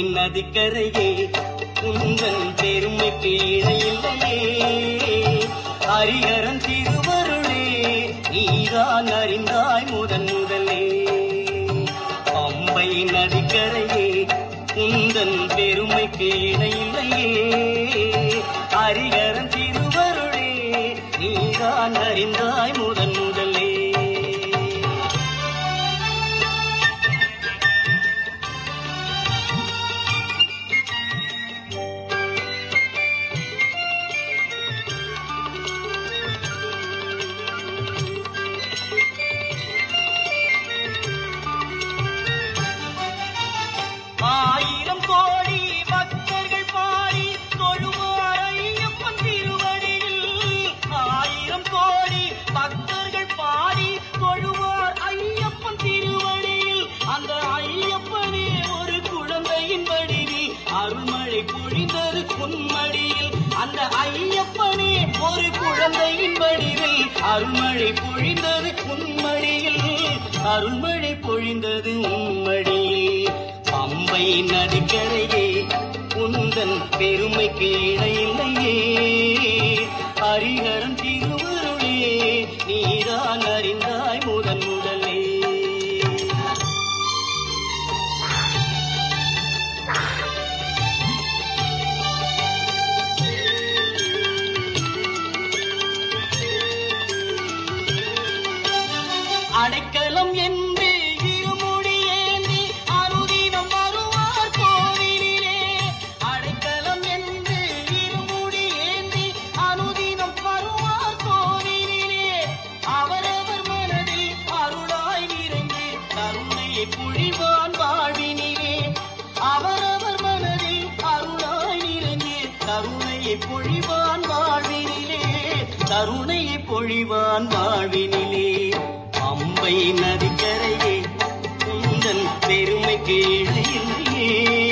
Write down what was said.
நதிக்கரையே உந்தன் பெருமைக்கு இணையில்லையே. ஹரிஹரன் திருவருளே நீதான் அறிந்தாய் முதலே. பம்பை நதிக்கரையே உந்தன் பெருமைக்கு இணையில்லையே. ஹரிஹரன் திருவருளே நீதான் அறிந்தாய் முதலே. ஆயிரம் கோடி பக்தர்கள் பாடி தொழுவார் ஐயப்பன் திருவடியில். ஆயிரம் கோடி பக்தர்கள் பாடி தொழுவார் ஐயப்பன் திருவடியில். அந்த ஐயப்பனே ஒரு குழந்தையின் வடிவில் அருள்மழை பொழிந்தது உன்மடியில். அந்த ஐயப்பனே ஒரு குழந்தையின் வடிவில் அருள்மழை பொழிந்தது உன்மடியில். அருள்மழை பொழிந்தது உன்மடியில். பம்பை நதிக்கரையே உந்தன் பெருமைக்கு இணையில்லையே. ஹரிஹரன் திருவருளே நீதான் அறிந்தாய் முதலே. அடைக்கலம் என்று இருமுடி ஏந்தி அனுதினம் வருவார் கோவிலிலே. அடைக்கலம் என்று இருமுடி ஏந்தி அனுதினம் வருவார் கோவிலிலே. அவரவர் மனதில் அருளாய் நிறைந்து கருணையை பொழிவான் வாழ்வினிலே. அவரவர் மனதில் அருளாய் நிறைந்து கருணையை பொழிவான் வாழ்வினிலே. கருணையை பொழிவான் வாழ்வினிலே. பம்பை நதிக்கரையே உந்தன் பெருமைக்கு இணையில்லையே.